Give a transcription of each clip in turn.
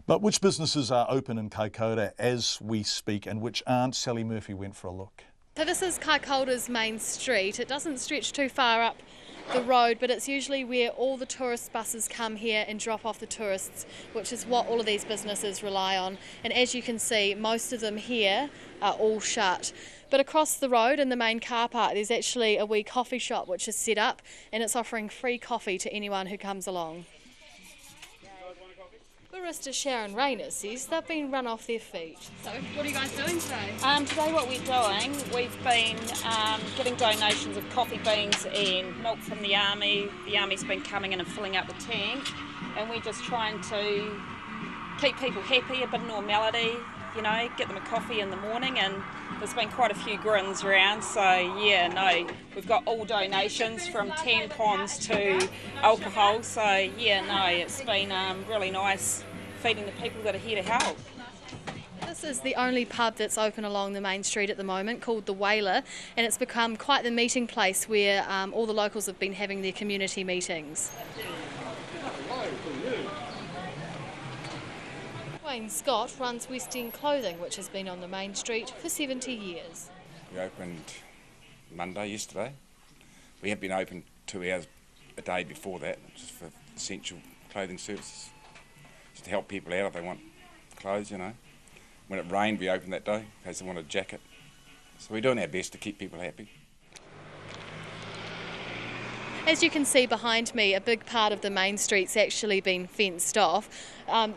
But which businesses are open in Kaikoura as we speak and which aren't? Sally Murphy went for a look. So this is Kaikoura's main street. It doesn't stretch too far up the road, but it's usually where all the tourist buses come here and drop off the tourists, which is what all of these businesses rely on. And as you can see, most of them here are all shut. But across the road in the main car park, there's actually a wee coffee shop which is set up, and it's offering free coffee to anyone who comes along. Barista Sharon Rayner says they've been run off their feet. So what are you guys doing today? Today what we're doing, we've been getting donations of coffee beans and milk from the Army. The Army's been coming in and filling up the tank, and we're just trying to keep people happy, a bit of normality, you know, get them a coffee in the morning, and there's been quite a few grins around, so yeah, no, we've got all donations from tampons to alcohol, so yeah, no, it's been really nice feeding the people that are here to help. This is the only pub that's open along the main street at the moment, called the Whaler, and it's become quite the meeting place where all the locals have been having their community meetings. Wayne Scott runs West End Clothing, which has been on the main street for 70 years. We opened Monday, yesterday. We have been open 2 hours a day before that, just for essential clothing services. Just to help people out if they want clothes, you know. When it rained, we opened that day, in case they want a jacket. So we're doing our best to keep people happy. As you can see behind me, a big part of the main street's actually been fenced off.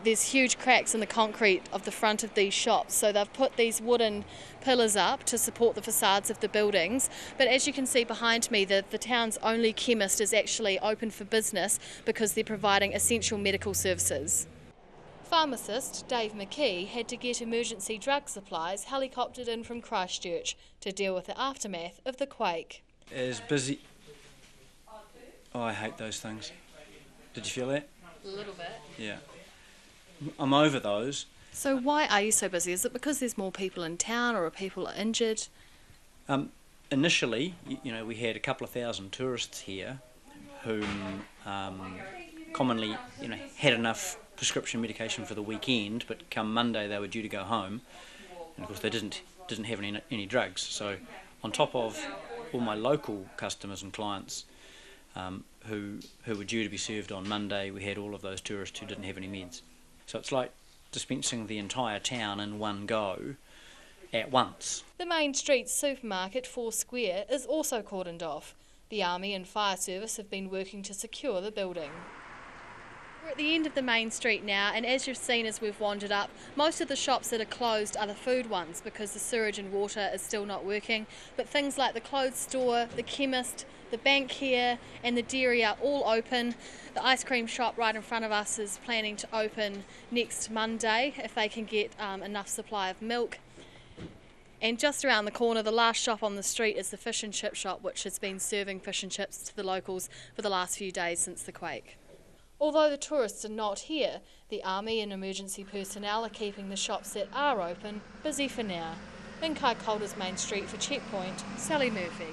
There's huge cracks in the concrete of the front of these shops, so they've put these wooden pillars up to support the facades of the buildings. But as you can see behind me, the town's only chemist is actually open for business because they're providing essential medical services. Pharmacist Dave McKee had to get emergency drug supplies helicoptered in from Christchurch to deal with the aftermath of the quake. As busy. Oh, I hate those things. Did you feel that? A little bit. Yeah. I'm over those. So why are you so busy? Is it because there's more people in town or are people injured? Initially, you know, we had a couple of thousand tourists here who commonly, you know, had enough prescription medication for the weekend, but come Monday they were due to go home, and of course they didn't have any drugs. So on top of all my local customers and clients who were due to be served on Monday, we had all of those tourists who didn't have any meds. So it's like dispensing the entire town in one go at once. The main street supermarket, 4 Square, is also cordoned off. The Army and Fire Service have been working to secure the building. We're at the end of the main street now, and as you've seen as we've wandered up, most of the shops that are closed are the food ones because the sewage and water is still not working, but things like the clothes store, the chemist, the bank here and the dairy are all open. The ice cream shop right in front of us is planning to open next Monday if they can get enough supply of milk. And just around the corner, the last shop on the street is the fish and chip shop, which has been serving fish and chips to the locals for the last few days since the quake. Although the tourists are not here, the Army and emergency personnel are keeping the shops that are open busy for now. In Kaikoura's main street for Checkpoint, Sally Murphy.